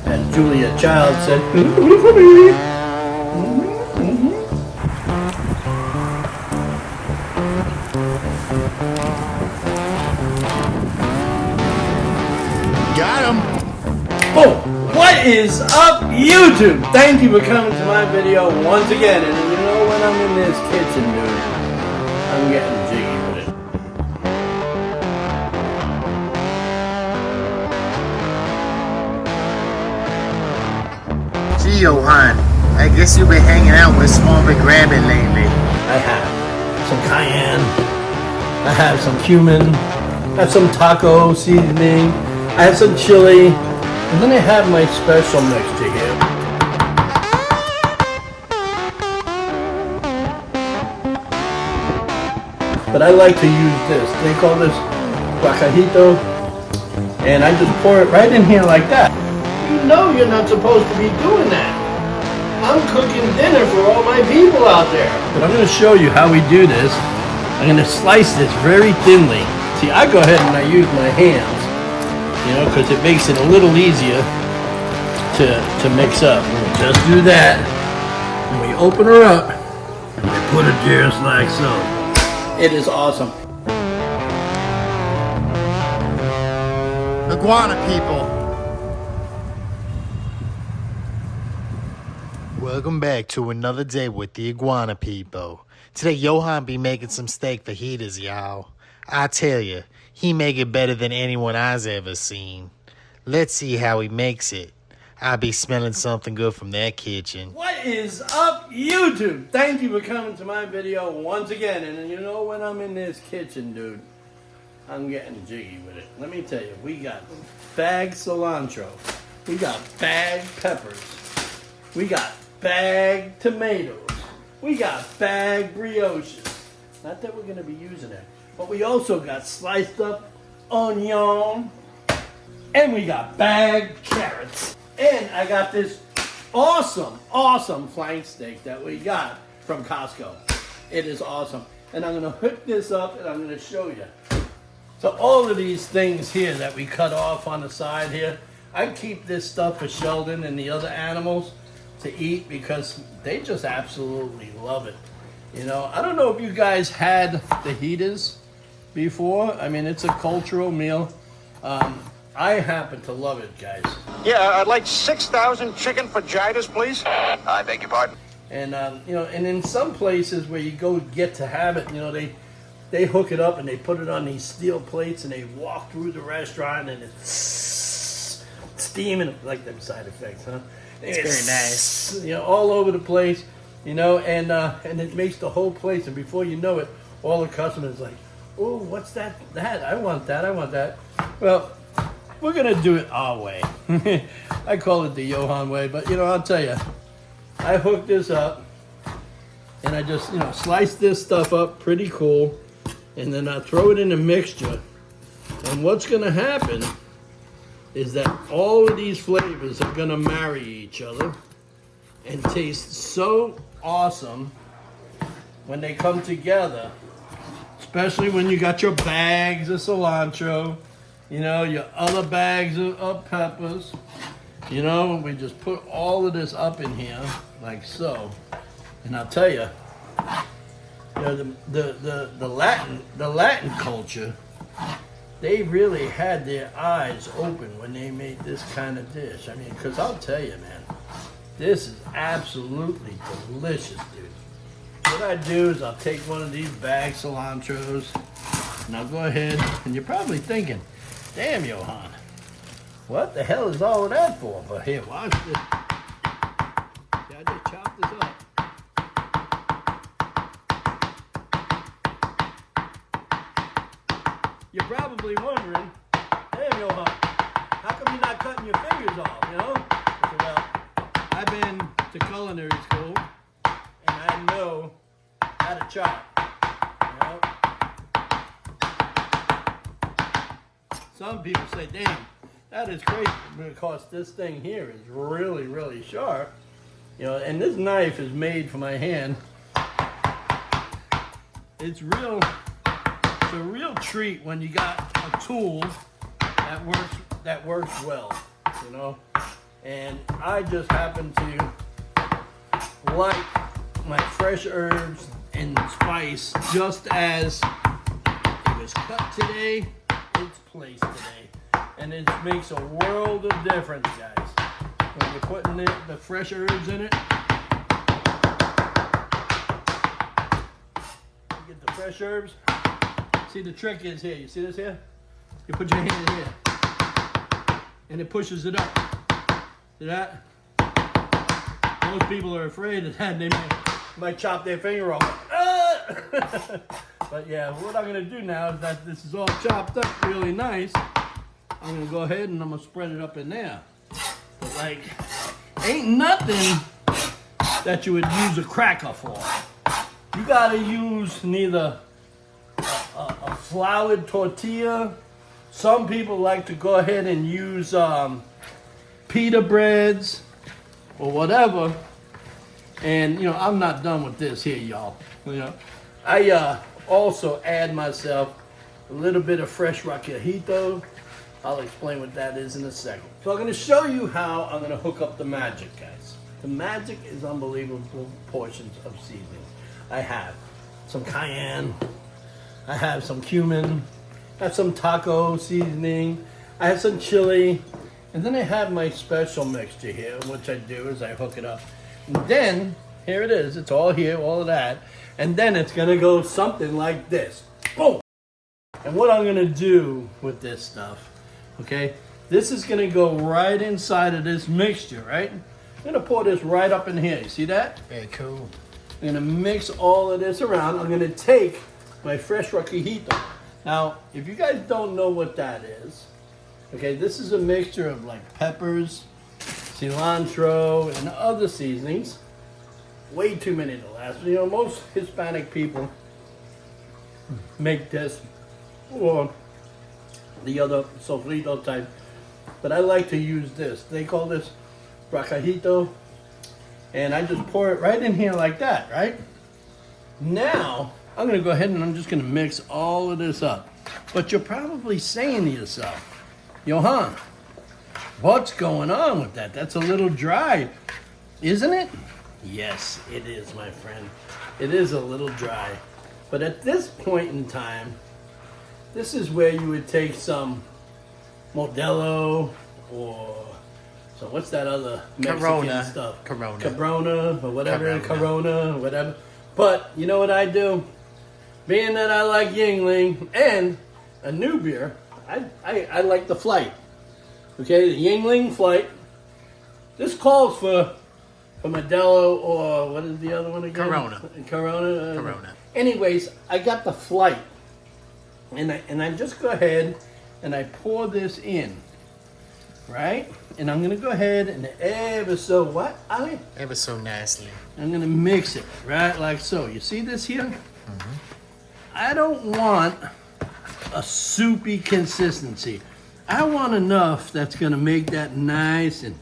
as Julia Child said, "Only for me." Got him. Oh, what is up, YouTube? Thank you for coming to my video once again. And you know when I'm in this kitchen, dude, I'm getting jiggy with it. Gee, Yohan, I guess you've been hanging out with Small Big Rabbit lately. I have some cayenne, I have some cumin, I have some taco seasoning, I have some chili, and then I have my special mixture here. But I like to use this. They call this guacajito, and I just pour it right in here like that. You know you're not supposed to be doing that. I'm cooking dinner for all my people out there. But I'm going to show you how we do this. I'm going to slice this very thinly. See, I go ahead and I use my hands, you know, because it makes it a little easier to mix up. And we just do that, and we open her up, and we put it just like so. It is awesome. Iguana People. Welcome back to another day with the Iguana People. Today, Yohan be making some steak fajitas, y'all. I tell you, he make it better than anyone I've ever seen. Let's see how he makes it. I be smelling something good from that kitchen. What is up, YouTube? Thank you for coming to my video once again. And you know when I'm in this kitchen, dude, I'm getting jiggy with it. Let me tell you, we got bagged cilantro. We got bagged peppers. We got bagged tomatoes. We got bagged brioches. Not that we're going to be using it, but we also got sliced up onion. And we got bagged carrots. And I got this awesome flank steak that we got from Costco. It is awesome. And I'm going to hook this up and I'm going to show you. So all of these things here that we cut off on the side here, I keep this stuff for Sheldon and the other animals to eat because they just absolutely love it. You know, I don't know if you guys had fajitas before. I mean, it's a cultural meal. I happen to love it, guys. Yeah, I'd like 6,000 chicken fajitas, please. I beg your pardon. And you know, and in some places where you go get to have it, you know, they hook it up and they put it on these steel plates and they walk through the restaurant and it's steaming like them side effects, huh? It's very nice. You know, all over the place, you know, and it makes the whole place. And before you know it, all the customers like, oh, what's that? I want that. I want that. Well, we're gonna do it our way. I call it the Yohan way, but you know, I'll tell you, I hook this up and I just, you know, slice this stuff up pretty cool, and then I throw it in a mixture. And what's gonna happen is that all of these flavors are gonna marry each other and taste so awesome when they come together, especially when you got your bags of cilantro, you know, your other bags of peppers. You know, we just put all of this up in here like so. And I'll tell you, you know, the Latin culture, they really had their eyes open when they made this kind of dish. I mean, because I'll tell you, man, this is absolutely delicious, dude. What I do is I'll take one of these bagged cilantros and I'll go ahead, and you're probably thinking, damn, Yohan, what the hell is all of that for? But here, watch this. See, I just chopped this up. You're probably wondering, damn, Yohan, how come you're not cutting your fingers off, you know? I said, well, I've been to culinary school, and I know how to chop, you know? Some people say, damn, that is crazy, because this thing here is really sharp. You know, and this knife is made for my hand. It's a real treat when you got a tool that works well, you know. And I just happen to like my fresh herbs and spice just as it was cut today, it's placed today. And it makes a world of difference, guys. When you're putting the fresh herbs in it, you get the fresh herbs. See, the trick is here. You see this here? You put your hand in here, and it pushes it up. See that? Most people are afraid of that. They might chop their finger off. Ah! But yeah, what I'm gonna do now is that this is all chopped up really nice. I'm gonna go ahead and I'm gonna spread it up in there. But like, ain't nothing that you would use a cracker for. You gotta use neither a floured tortilla. Some people like to go ahead and use pita breads or whatever. And you know, I'm not done with this here, y'all. You know, I also add myself a little bit of fresh rajito. I'll explain what that is in a second. So I'm going to show you how I'm going to hook up the magic, guys. The magic is unbelievable portions of seasonings. I have some cayenne. I have some cumin. I have some taco seasoning. I have some chili. And then I have my special mixture here. What I do is I hook it up. And then, here it is. It's all here, all of that. And then it's going to go something like this. Boom! And what I'm going to do with this stuff, okay, this is going to go right inside of this mixture, right? I'm going to pour this right up in here. You see that? Very cool. I'm going to mix all of this around. I'm going to take my fresh rajito. Now, if you guys don't know what that is, okay, this is a mixture of like peppers, cilantro, and other seasonings. Way too many to last. You know, most Hispanic people make this or the other sofrito type, but I like to use this. They call this rajito, and I just pour it right in here like that, right? Now, I'm gonna go ahead and I'm just gonna mix all of this up. But you're probably saying to yourself, Yohan, what's going on with that? That's a little dry, isn't it? Yes, it is, my friend. It is a little dry. But at this point in time, this is where you would take some Modelo or so what's that other Mexican Corona stuff? Corona Or whatever, Corona or whatever. But you know what I do? Being that I like Yuengling and a new beer, I like the Flight. Okay, the Yuengling Flight. This calls for Modelo or what is the other one again? Corona. Corona. Anyways, I got the Flight. And I just go ahead and I pour this in, right? And I'm gonna go ahead and ever so what, Ali? Ever so nicely. I'm gonna mix it, right, like so. You see this here? Mm-hmm. I don't want a soupy consistency. I want enough that's gonna make that nice and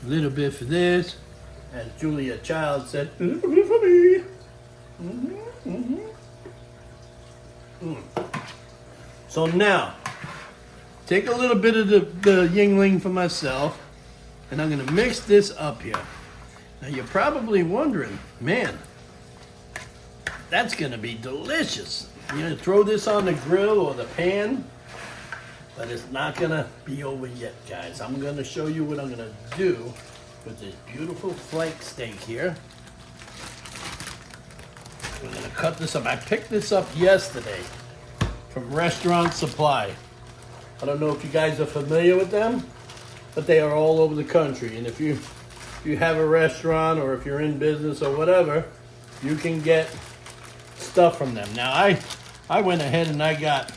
a little bit for this, as Julia Child said, a little bit for me. Mm-hmm, mm-hmm. So now, take a little bit of the Yuengling for myself, and I'm gonna mix this up here. Now you're probably wondering, man, that's gonna be delicious. You're gonna throw this on the grill or the pan, but it's not gonna be over yet, guys. I'm gonna show you what I'm gonna do with this beautiful flank steak here. We're gonna cut this up. I picked this up yesterday from Restaurant Supply. I don't know if you guys are familiar with them, but they are all over the country. And if you have a restaurant or if you're in business or whatever, you can get stuff from them. Now I went ahead and I got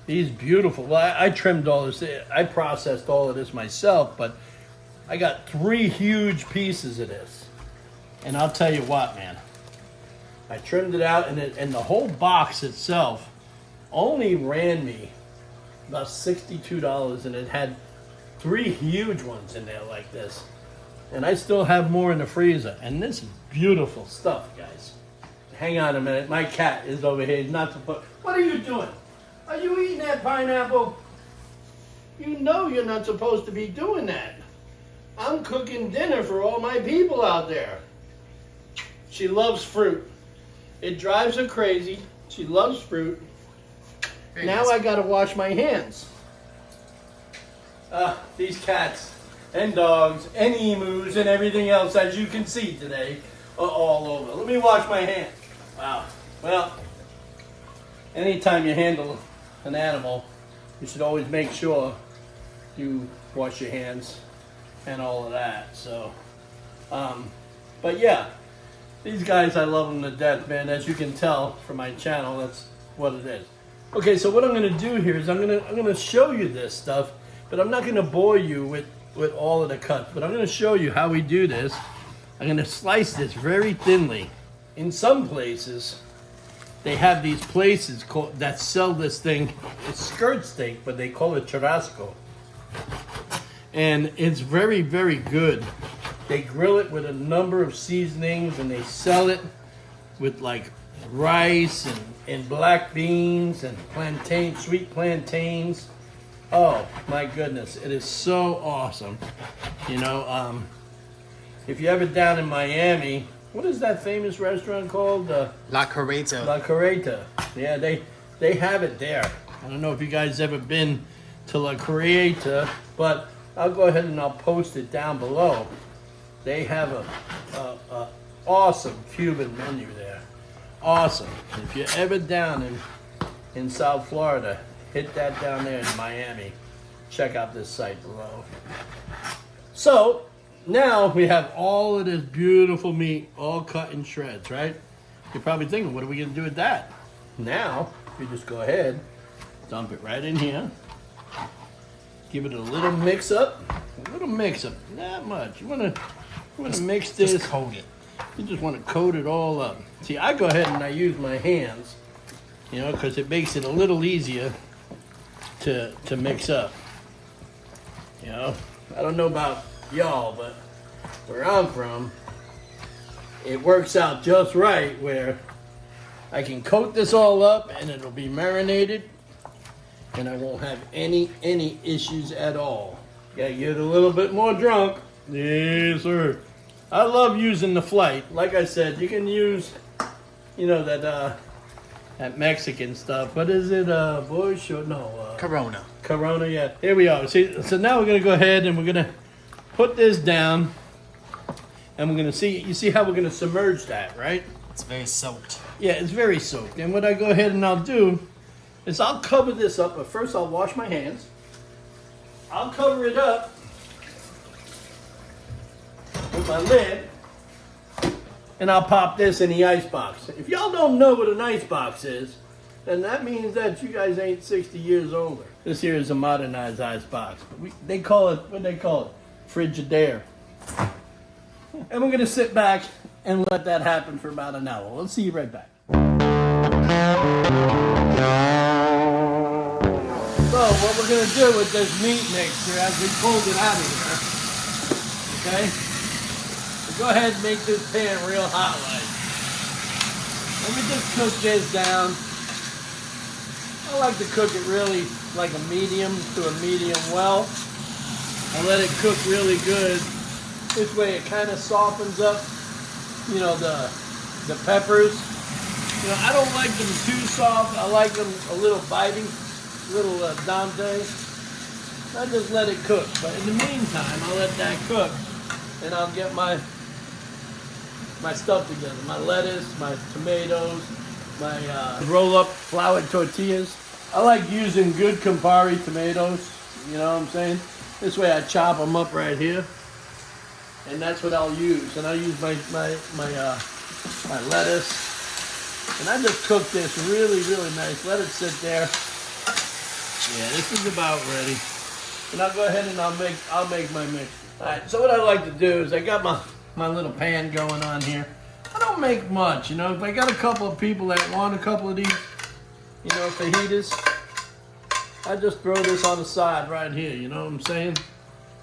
these beautiful, well, I trimmed all this, I processed all of this myself, but I got 3 huge pieces of this. And I'll tell you what, man, I trimmed it out, and the whole box itself only ran me about $62, and it had 3 huge ones in there like this. And I still have more in the freezer. And this is beautiful stuff, guys. Hang on a minute. My cat is over here. He's not supposed. What are you doing? Are you eating that pineapple? You know you're not supposed to be doing that. I'm cooking dinner for all my people out there. She loves fruit. It drives her crazy. She loves fruit. Now I gotta wash my hands. These cats and dogs and emus and everything else, as you can see today, are all over. Let me wash my hands. Wow. Well, anytime you handle an animal, you should always make sure you wash your hands and all of that. So, but yeah, these guys, I love them to death, man. As you can tell from my channel, that's what it is. Okay, so what I'm gonna do here is I'm gonna show you this stuff, but I'm not gonna bore you with all of the cuts. But I'm gonna show you how we do this. I'm gonna slice this very thinly. In some places, they have these places that sell this thing. It's skirt steak, but they call it churrasco. And it's very, very good. They grill it with a number of seasonings, and they sell it with like rice and black beans and sweet plantains. Oh my goodness, it is so awesome. You know, if you're ever down in Miami, what is that famous restaurant called? La Carreta. La Carreta. Yeah, they have it there. I don't know if you guys ever been to La Carreta, but I'll go ahead and I'll post it down below. They have a awesome Cuban menu there. Awesome. If you're ever down in South Florida, hit that down there in Miami. Check out this site below. So now we have all of this beautiful meat all cut in shreds, right? You're probably thinking, what are we gonna do with that? Now, you just go ahead, dump it right in here. Give it a little mix up. Not much. You wanna mix this. Just coat it. You just want to coat it all up. See, I go ahead and I use my hands, you know, because it makes it a little easier to mix up. You know, I don't know about y'all, but where I'm from, it works out just right where I can coat this all up and it'll be marinated and I won't have any issues at all. Gotta get a little bit more drunk. Yes, sir. I love using the flight. Like I said, you can use, you know, that Mexican stuff. What is it, Bush or no? Corona. Corona, yeah. Here we are. See, so now we're gonna go ahead and we're gonna put this down, and we're gonna see. You see how we're gonna submerge that, right? It's very soaked. Yeah, it's very soaked. And what I go ahead and I'll do is I'll cover this up. But first, I'll wash my hands. I'll cover it up with my lid, and I'll pop this in the ice box. If y'all don't know what an ice box is, then that means that you guys ain't 60 years older. This here is a modernized ice box. They call it, what do they call it? Frigidaire. And we're gonna sit back and let that happen for about an hour. Let's see you right back. So what we're gonna do with this meat mixture as we pulled it out of here, okay? Go ahead and make this pan real hot like. Let me just cook this down. I like to cook it really like a medium to a medium well. I let it cook really good. This way it kind of softens up, you know, the peppers. You know, I don't like them too soft. I like them a little biting, little dante. I just let it cook. But in the meantime, I'll let that cook, and I'll get my stuff together. My lettuce, my tomatoes, my roll-up floured tortillas. I like using good Campari tomatoes. You know what I'm saying? This way I chop them up right here, and that's what I'll use. And I use my lettuce, and I just cook this really, really nice. Let it sit there. Yeah, this is about ready. And I'll go ahead and I'll make my mix. All right. So what I like to do is I got my little pan going on here. I don't make much, you know. If I got a couple of people that want a couple of these, you know, fajitas, I just throw this on the side right here, you know what I'm saying?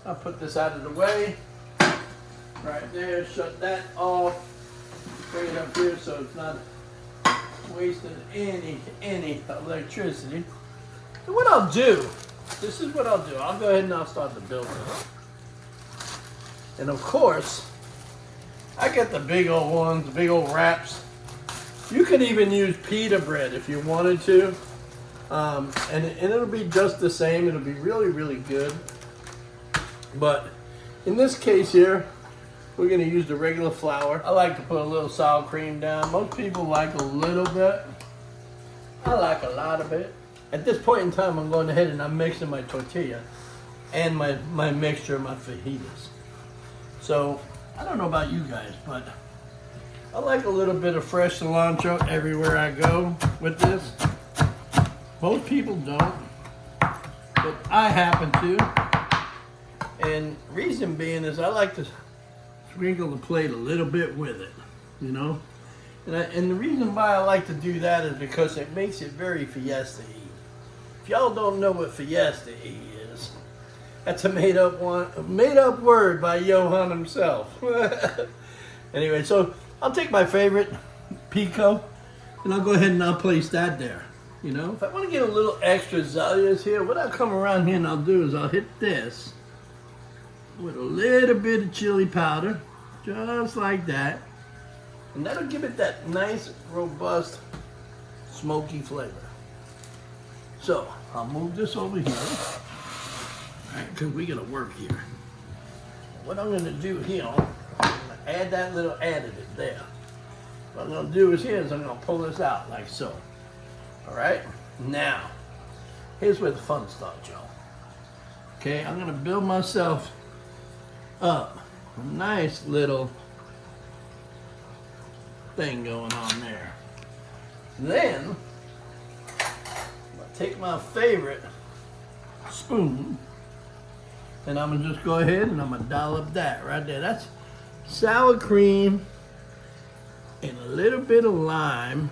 I'll put this out of the way, right there, shut that off, bring it up here so it's not wasting any electricity. And what I'll do, this is what I'll do. I'll go ahead and I'll start to build this. And of course, I get the big old ones, the big old wraps. You can even use pita bread if you wanted to. And it'll be just the same. It'll be really, really good. But in this case here, we're going to use the regular flour. I like to put a little sour cream down. Most people like a little bit. I like a lot of it. At this point in time, I'm going ahead and I'm mixing my tortilla and my mixture, my fajitas. So, I don't know about you guys, but I like a little bit of fresh cilantro everywhere I go with this. Most people don't, but I happen to. And reason being is I like to sprinkle the plate a little bit with it, you know? And the reason why I like to do that is because it makes it very fiesta-y. If y'all don't know what fiesta-y is, that's a made up word by Yohan himself. Anyway, so I'll take my favorite pico and I'll go ahead and I'll place that there. You know, if I want to get a little extra zealous here, what I'll come around here and I'll do is I'll hit this with a little bit of chili powder, just like that. And that'll give it that nice, robust, smoky flavor. So, I'll move this over here. Alright, because we gotta work here. What I'm gonna do here, I'm gonna add that little additive there. What I'm gonna do is I'm gonna pull this out like so. Alright, now, here's where the fun starts, y'all. Okay, I'm gonna build myself up a nice little thing going on there. Then, I'm gonna take my favorite spoon and I'm gonna just go ahead and I'm gonna dollop that right there. That's sour cream and a little bit of lime.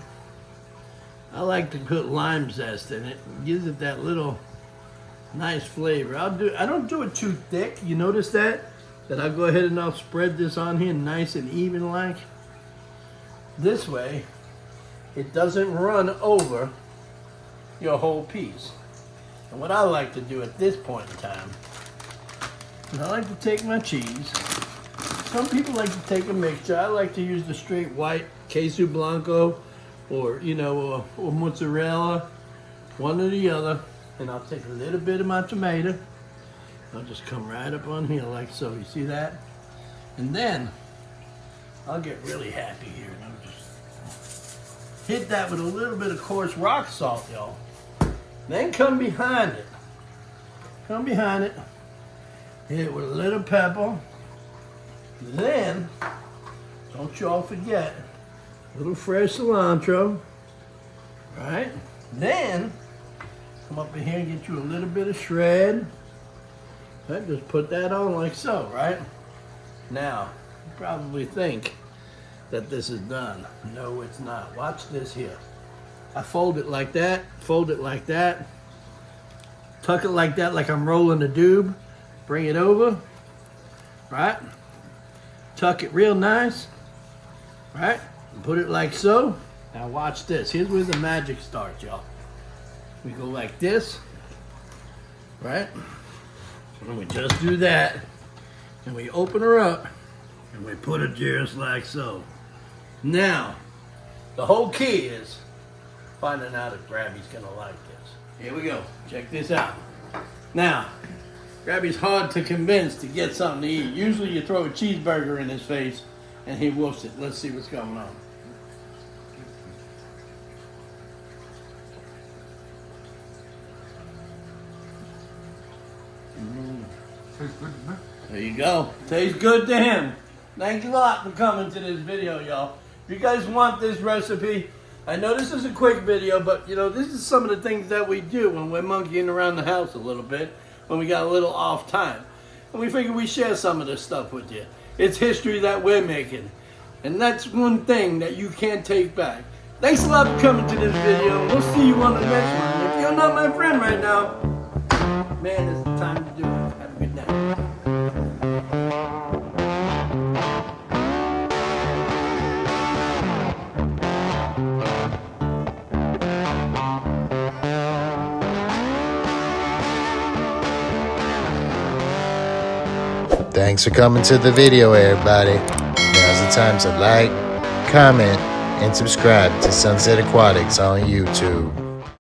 I like to put lime zest in it. It gives it that little nice flavor. I don't do it too thick. You notice that? That I'll go ahead and I'll spread this on here nice and even like. This way, it doesn't run over your whole piece. And what I like to do at this point in time is I like to take my cheese. Some people like to take a mixture. I like to use the straight white queso blanco or, you know, or mozzarella, one or the other. And I'll take a little bit of my tomato. I'll just come right up on here like so. You see that? And then I'll get really happy here. And I'll just hit that with a little bit of coarse rock salt, y'all. Then come behind it. Come behind it. Hit it with a little pepper. Then, don't y'all forget, a little fresh cilantro. Right? Then, come up in here and get you a little bit of shred. Right? Just put that on like so, right? Now, you probably think that this is done. No, it's not. Watch this here. I fold it like that, fold it like that, tuck it like that like I'm rolling a doob, bring it over, right? Tuck it real nice, right? And put it like so. Now watch this. Here's where the magic starts, y'all. We go like this, right? And we just do that, and we open her up, and we put it just like so. Now, the whole key is finding out if Grabby's gonna like this. Here we go. Check this out. Now, Grabby's hard to convince to get something to eat. Usually you throw a cheeseburger in his face and he wolfs it. Let's see what's going on. There you go. Tastes good to him. Thanks a lot for coming to this video, y'all. If you guys want this recipe, I know this is a quick video, but you know, this is some of the things that we do when we're monkeying around the house a little bit, when we got a little off time. And we figure we share some of this stuff with you. It's history that we're making. And that's one thing that you can't take back. Thanks a lot for coming to this video. We'll see you on the next one. If you're not my friend right now, man, it's time to do it. Have a good night. Thanks Thanks for coming to the video, everybody. Now's the time to like, comment, and subscribe to Sunset Aquatics on YouTube.